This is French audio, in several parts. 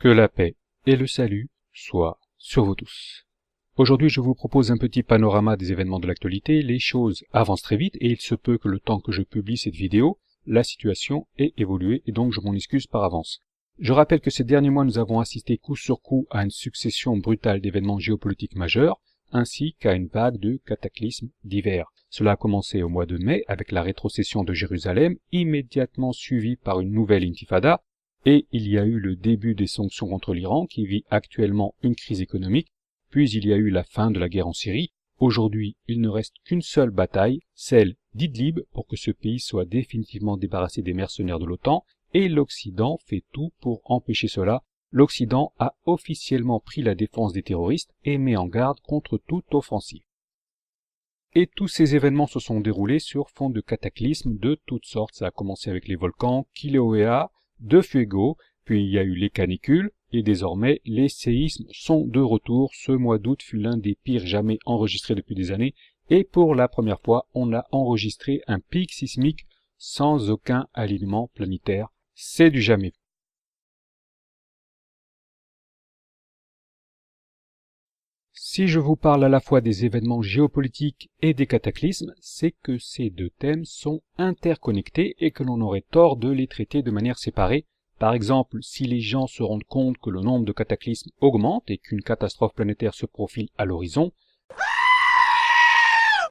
Que la paix et le salut soient sur vous tous. Aujourd'hui, je vous propose un petit panorama des événements de l'actualité. Les choses avancent très vite et il se peut que le temps que je publie cette vidéo, la situation ait évolué et donc je m'en excuse par avance. Je rappelle que ces derniers mois, nous avons assisté coup sur coup à une succession brutale d'événements géopolitiques majeurs, ainsi qu'à une vague de cataclysmes divers. Cela a commencé au mois de mai avec la rétrocession de Jérusalem, immédiatement suivie par une nouvelle intifada, et il y a eu le début des sanctions contre l'Iran qui vit actuellement une crise économique, puis il y a eu la fin de la guerre en Syrie. Aujourd'hui, il ne reste qu'une seule bataille, celle d'Idlib, pour que ce pays soit définitivement débarrassé des mercenaires de l'OTAN, et l'Occident fait tout pour empêcher cela. L'Occident a officiellement pris la défense des terroristes et met en garde contre toute offensive. Et tous ces événements se sont déroulés sur fond de cataclysmes de toutes sortes. Ça a commencé avec les volcans Kilauea, de Fuego, puis il y a eu les canicules, et désormais les séismes sont de retour. Ce mois d'août fut l'un des pires jamais enregistrés depuis des années, et pour la première fois, on a enregistré un pic sismique sans aucun alignement planétaire. C'est du jamais vu. Si je vous parle à la fois des événements géopolitiques et des cataclysmes, c'est que ces deux thèmes sont interconnectés et que l'on aurait tort de les traiter de manière séparée. Par exemple, si les gens se rendent compte que le nombre de cataclysmes augmente et qu'une catastrophe planétaire se profile à l'horizon,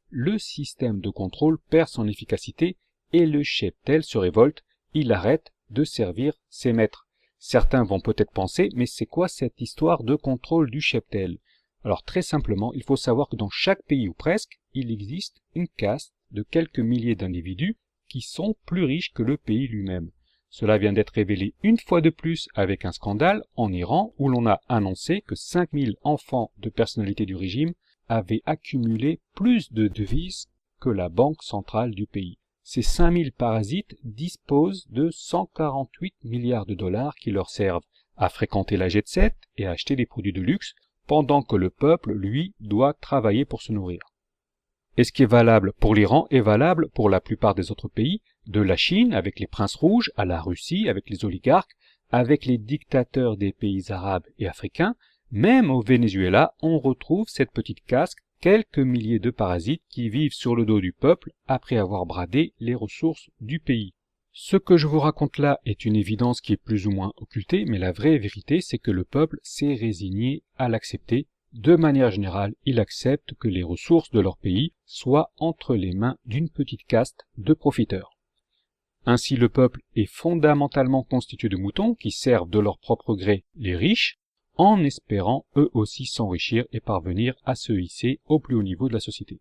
le système de contrôle perd son efficacité et le cheptel se révolte, il arrête de servir ses maîtres. Certains vont peut-être penser, mais c'est quoi cette histoire de contrôle du cheptel ? Alors très simplement, il faut savoir que dans chaque pays ou presque, il existe une caste de quelques milliers d'individus qui sont plus riches que le pays lui-même. Cela vient d'être révélé une fois de plus avec un scandale en Iran où l'on a annoncé que 5000 enfants de personnalités du régime avaient accumulé plus de devises que la banque centrale du pays. Ces 5000 parasites disposent de 148 milliards de dollars qui leur servent à fréquenter la jet-set et à acheter des produits de luxe, pendant que le peuple, lui, doit travailler pour se nourrir. Et ce qui est valable pour l'Iran est valable pour la plupart des autres pays, de la Chine avec les princes rouges, à la Russie avec les oligarques, avec les dictateurs des pays arabes et africains, même au Venezuela, on retrouve cette petite caste, quelques milliers de parasites qui vivent sur le dos du peuple après avoir bradé les ressources du pays. Ce que je vous raconte là est une évidence qui est plus ou moins occultée, mais la vraie vérité, c'est que le peuple s'est résigné à l'accepter. De manière générale, il accepte que les ressources de leur pays soient entre les mains d'une petite caste de profiteurs. Ainsi, le peuple est fondamentalement constitué de moutons qui servent de leur propre gré les riches, en espérant eux aussi s'enrichir et parvenir à se hisser au plus haut niveau de la société.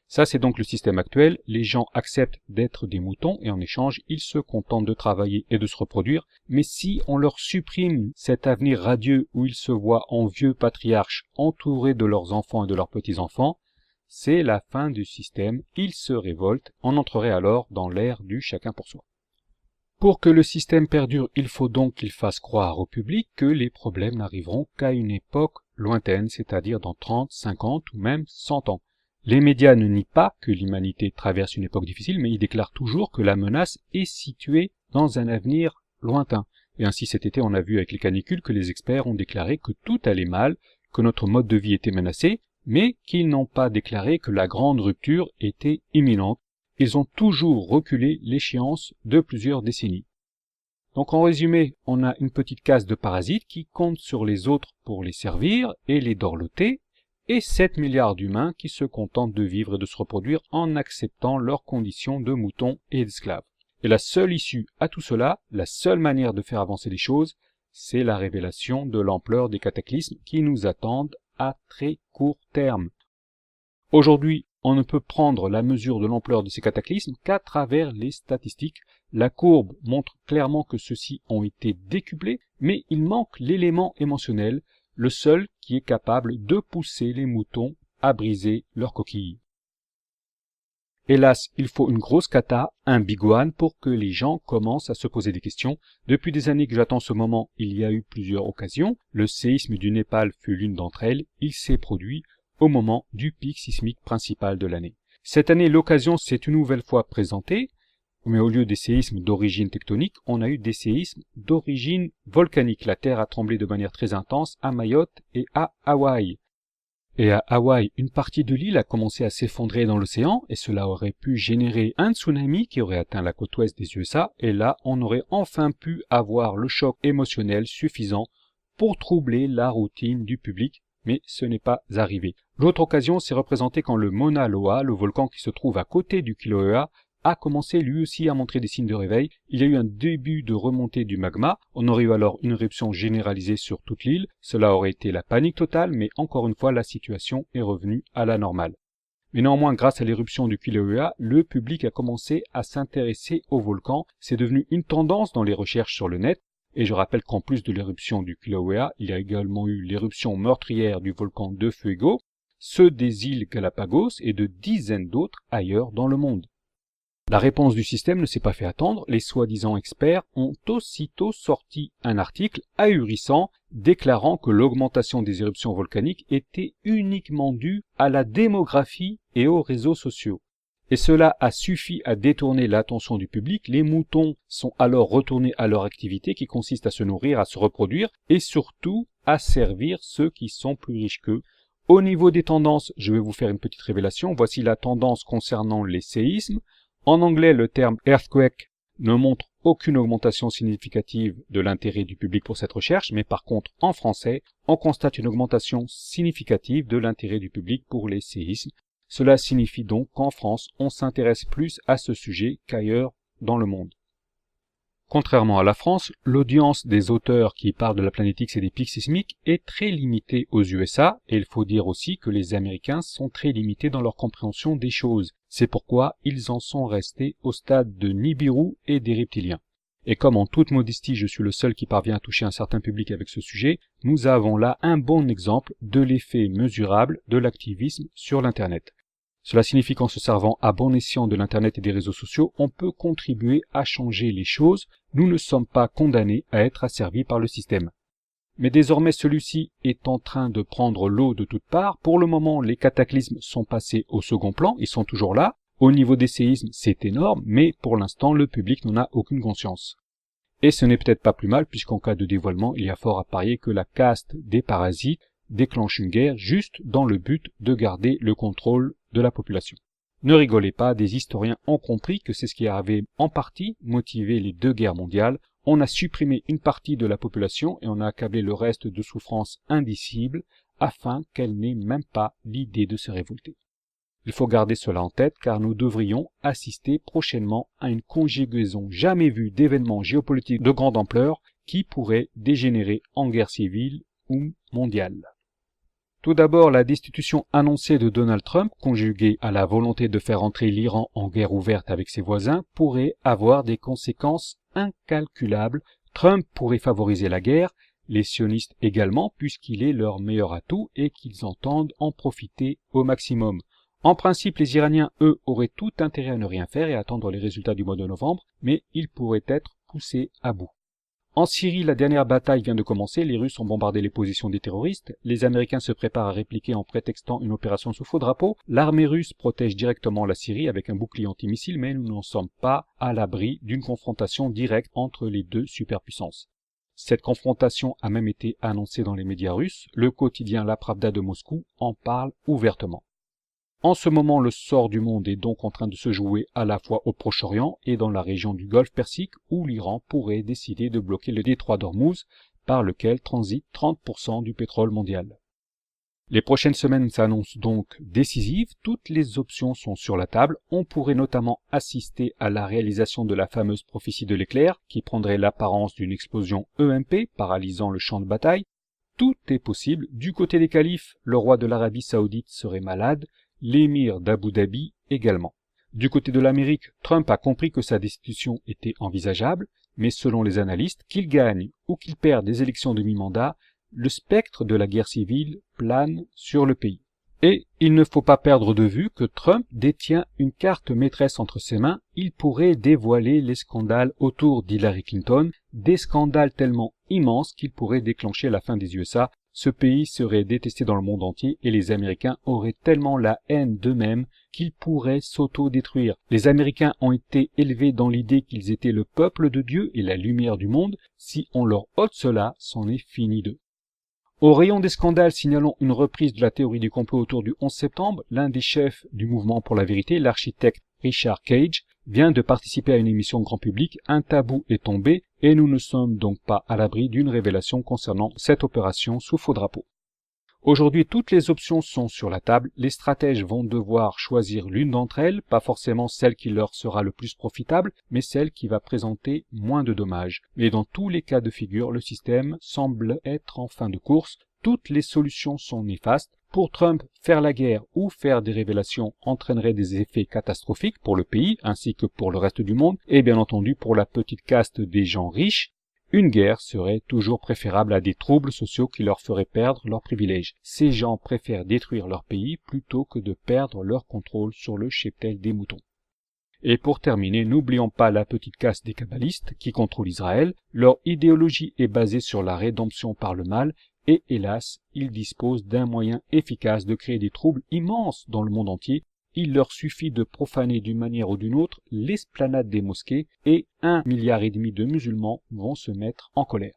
Ça, c'est donc le système actuel. Les gens acceptent d'être des moutons et en échange, ils se contentent de travailler et de se reproduire. Mais si on leur supprime cet avenir radieux où ils se voient en vieux patriarches entourés de leurs enfants et de leurs petits-enfants, c'est la fin du système. Ils se révoltent. On entrerait alors dans l'ère du chacun pour soi. Pour que le système perdure, il faut donc qu'il fasse croire au public que les problèmes n'arriveront qu'à une époque lointaine, c'est-à-dire dans 30, 50 ou même 100 ans. Les médias ne nient pas que l'humanité traverse une époque difficile, mais ils déclarent toujours que la menace est située dans un avenir lointain. Et ainsi cet été, on a vu avec les canicules que les experts ont déclaré que tout allait mal, que notre mode de vie était menacé, mais qu'ils n'ont pas déclaré que la grande rupture était imminente. Ils ont toujours reculé l'échéance de plusieurs décennies. Donc en résumé, on a une petite caste de parasites qui comptent sur les autres pour les servir et les dorloter, et 7 milliards d'humains qui se contentent de vivre et de se reproduire en acceptant leurs conditions de moutons et d'esclaves. Et la seule issue à tout cela, la seule manière de faire avancer les choses, c'est la révélation de l'ampleur des cataclysmes qui nous attendent à très court terme. Aujourd'hui, on ne peut prendre la mesure de l'ampleur de ces cataclysmes qu'à travers les statistiques. La courbe montre clairement que ceux-ci ont été décuplés, mais il manque l'élément émotionnel, le seul qui est capable de pousser les moutons à briser leur coquille. Hélas, il faut une grosse cata, un big one, pour que les gens commencent à se poser des questions. Depuis des années que j'attends ce moment, il y a eu plusieurs occasions. Le séisme du Népal fut l'une d'entre elles. Il s'est produit au moment du pic sismique principal de l'année. Cette année, l'occasion s'est une nouvelle fois présentée. Mais au lieu des séismes d'origine tectonique, on a eu des séismes d'origine volcanique. La Terre a tremblé de manière très intense à Mayotte et à Hawaï. Et à Hawaï, une partie de l'île a commencé à s'effondrer dans l'océan et cela aurait pu générer un tsunami qui aurait atteint la côte ouest des USA et là, on aurait enfin pu avoir le choc émotionnel suffisant pour troubler la routine du public, mais ce n'est pas arrivé. L'autre occasion s'est représentée quand le Mauna Loa, le volcan qui se trouve à côté du Kilauea, a commencé lui aussi à montrer des signes de réveil. Il y a eu un début de remontée du magma. On aurait eu alors une éruption généralisée sur toute l'île. Cela aurait été la panique totale, mais encore une fois, la situation est revenue à la normale. Mais néanmoins, grâce à l'éruption du Kilauea, le public a commencé à s'intéresser au volcan. C'est devenu une tendance dans les recherches sur le net. Et je rappelle qu'en plus de l'éruption du Kilauea, il y a également eu l'éruption meurtrière du volcan de Fuego, ceux des îles Galapagos et de dizaines d'autres ailleurs dans le monde. La réponse du système ne s'est pas fait attendre, les soi-disant experts ont aussitôt sorti un article ahurissant déclarant que l'augmentation des éruptions volcaniques était uniquement due à la démographie et aux réseaux sociaux. Et cela a suffi à détourner l'attention du public, les moutons sont alors retournés à leur activité qui consiste à se nourrir, à se reproduire et surtout à servir ceux qui sont plus riches qu'eux. Au niveau des tendances, je vais vous faire une petite révélation, voici la tendance concernant les séismes. En anglais, le terme earthquake ne montre aucune augmentation significative de l'intérêt du public pour cette recherche, mais par contre, en français, on constate une augmentation significative de l'intérêt du public pour les séismes. Cela signifie donc qu'en France, on s'intéresse plus à ce sujet qu'ailleurs dans le monde. Contrairement à la France, l'audience des auteurs qui parlent de la planète X et des pics sismiques est très limitée aux USA, et il faut dire aussi que les Américains sont très limités dans leur compréhension des choses. C'est pourquoi ils en sont restés au stade de Nibiru et des reptiliens. Et comme en toute modestie je suis le seul qui parvient à toucher un certain public avec ce sujet, nous avons là un bon exemple de l'effet mesurable de l'activisme sur l'Internet. Cela signifie qu'en se servant à bon escient de l'Internet et des réseaux sociaux, on peut contribuer à changer les choses. Nous ne sommes pas condamnés à être asservis par le système. Mais désormais celui-ci est en train de prendre l'eau de toutes parts. Pour le moment, les cataclysmes sont passés au second plan, ils sont toujours là. Au niveau des séismes, c'est énorme, mais pour l'instant, le public n'en a aucune conscience. Et ce n'est peut-être pas plus mal, puisqu'en cas de dévoilement, il y a fort à parier que la caste des parasites déclenche une guerre juste dans le but de garder le contrôle de la population. Ne rigolez pas, des historiens ont compris que c'est ce qui avait en partie motivé les deux guerres mondiales. On a supprimé une partie de la population et on a accablé le reste de souffrances indicibles afin qu'elle n'ait même pas l'idée de se révolter. Il faut garder cela en tête car nous devrions assister prochainement à une conjugaison jamais vue d'événements géopolitiques de grande ampleur qui pourraient dégénérer en guerre civile ou mondiale. Tout d'abord, la destitution annoncée de Donald Trump, conjuguée à la volonté de faire entrer l'Iran en guerre ouverte avec ses voisins, pourrait avoir des conséquences incalculables. Trump pourrait favoriser la guerre, les sionistes également, puisqu'il est leur meilleur atout et qu'ils entendent en profiter au maximum. En principe, les Iraniens, eux, auraient tout intérêt à ne rien faire et à attendre les résultats du mois de novembre, mais ils pourraient être poussés à bout. En Syrie, la dernière bataille vient de commencer, les Russes ont bombardé les positions des terroristes, les Américains se préparent à répliquer en prétextant une opération sous faux drapeau, l'armée russe protège directement la Syrie avec un bouclier antimissile, mais nous n'en sommes pas à l'abri d'une confrontation directe entre les deux superpuissances. Cette confrontation a même été annoncée dans les médias russes, le quotidien La Pravda de Moscou en parle ouvertement. En ce moment, le sort du monde est donc en train de se jouer à la fois au Proche-Orient et dans la région du Golfe Persique où l'Iran pourrait décider de bloquer le détroit d'Ormuz par lequel transite 30% du pétrole mondial. Les prochaines semaines s'annoncent donc décisives, toutes les options sont sur la table, on pourrait notamment assister à la réalisation de la fameuse prophétie de l'éclair qui prendrait l'apparence d'une explosion EMP paralysant le champ de bataille. Tout est possible, du côté des califes, le roi de l'Arabie Saoudite serait malade, l'émir d'Abu Dhabi également. Du côté de l'Amérique, Trump a compris que sa destitution était envisageable, mais selon les analystes, qu'il gagne ou qu'il perde des élections de mi-mandat, le spectre de la guerre civile plane sur le pays. Et il ne faut pas perdre de vue que Trump détient une carte maîtresse entre ses mains, il pourrait dévoiler les scandales autour d'Hillary Clinton, des scandales tellement immenses qu'ils pourraient déclencher la fin des USA. ce pays serait détesté dans le monde entier et les Américains auraient tellement la haine d'eux-mêmes qu'ils pourraient s'auto-détruire. Les Américains ont été élevés dans l'idée qu'ils étaient le peuple de Dieu et la lumière du monde. Si on leur ôte cela, c'en est fini d'eux. Au rayon des scandales signalant une reprise de la théorie du complot autour du 11 septembre, l'un des chefs du mouvement pour la vérité, l'architecte Richard Cage, vient de participer à une émission grand public. Un tabou est tombé et nous ne sommes donc pas à l'abri d'une révélation concernant cette opération sous faux drapeau. Aujourd'hui, toutes les options sont sur la table. Les stratèges vont devoir choisir l'une d'entre elles, pas forcément celle qui leur sera le plus profitable, mais celle qui va présenter moins de dommages. Mais dans tous les cas de figure, le système semble être en fin de course. Toutes les solutions sont néfastes. Pour Trump, faire la guerre ou faire des révélations entraînerait des effets catastrophiques pour le pays ainsi que pour le reste du monde et bien entendu pour la petite caste des gens riches. Une guerre serait toujours préférable à des troubles sociaux qui leur feraient perdre leurs privilèges. Ces gens préfèrent détruire leur pays plutôt que de perdre leur contrôle sur le cheptel des moutons. Et pour terminer, n'oublions pas la petite caste des kabbalistes qui contrôlent Israël. Leur idéologie est basée sur la rédemption par le mal et hélas, ils disposent d'un moyen efficace de créer des troubles immenses dans le monde entier. Il leur suffit de profaner d'une manière ou d'une autre l'esplanade des mosquées et 1,5 milliard de musulmans vont se mettre en colère.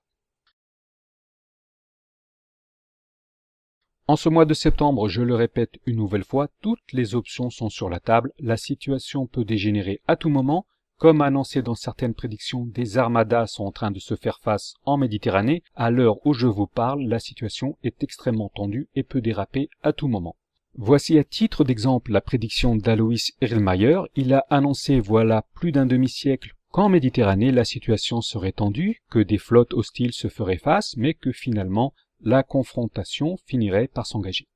En ce mois de septembre, je le répète une nouvelle fois, toutes les options sont sur la table. La situation peut dégénérer à tout moment. Comme annoncé dans certaines prédictions, des armadas sont en train de se faire face en Méditerranée. À l'heure où je vous parle, la situation est extrêmement tendue et peut déraper à tout moment. Voici à titre d'exemple la prédiction d'Alois Erlmeyer. Il a annoncé voilà plus d'un demi-siècle qu'en Méditerranée la situation serait tendue, que des flottes hostiles se feraient face, mais que finalement la confrontation finirait par s'engager.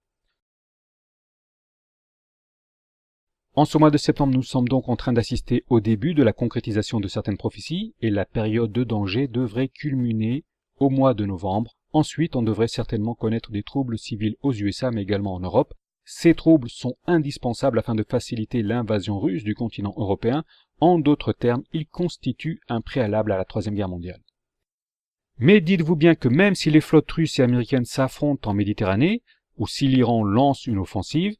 En ce mois de septembre, nous sommes donc en train d'assister au début de la concrétisation de certaines prophéties et la période de danger devrait culminer au mois de novembre. Ensuite, on devrait certainement connaître des troubles civils aux USA mais également en Europe. Ces troubles sont indispensables afin de faciliter l'invasion russe du continent européen. En d'autres termes, ils constituent un préalable à la Troisième Guerre mondiale. Mais dites-vous bien que même si les flottes russes et américaines s'affrontent en Méditerranée, ou si l'Iran lance une offensive,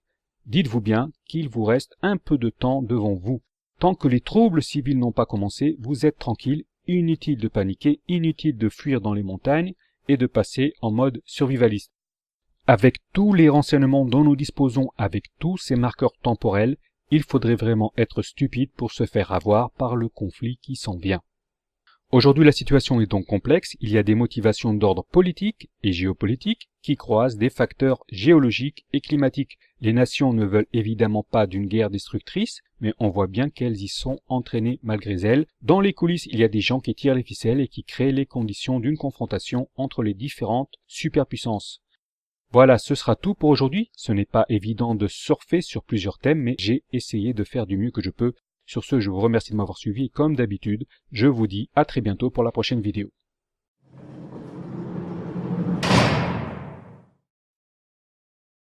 dites-vous bien qu'il vous reste un peu de temps devant vous. Tant que les troubles civils n'ont pas commencé, vous êtes tranquille, inutile de paniquer, inutile de fuir dans les montagnes et de passer en mode survivaliste. Avec tous les renseignements dont nous disposons, avec tous ces marqueurs temporels, il faudrait vraiment être stupide pour se faire avoir par le conflit qui s'en vient. Aujourd'hui, la situation est donc complexe. Il y a des motivations d'ordre politique et géopolitique qui croisent des facteurs géologiques et climatiques. Les nations ne veulent évidemment pas d'une guerre destructrice, mais on voit bien qu'elles y sont entraînées malgré elles. Dans les coulisses, il y a des gens qui tirent les ficelles et qui créent les conditions d'une confrontation entre les différentes superpuissances. Voilà, ce sera tout pour aujourd'hui. Ce n'est pas évident de surfer sur plusieurs thèmes, mais j'ai essayé de faire du mieux que je peux. Sur ce, je vous remercie de m'avoir suivi et comme d'habitude, je vous dis à très bientôt pour la prochaine vidéo.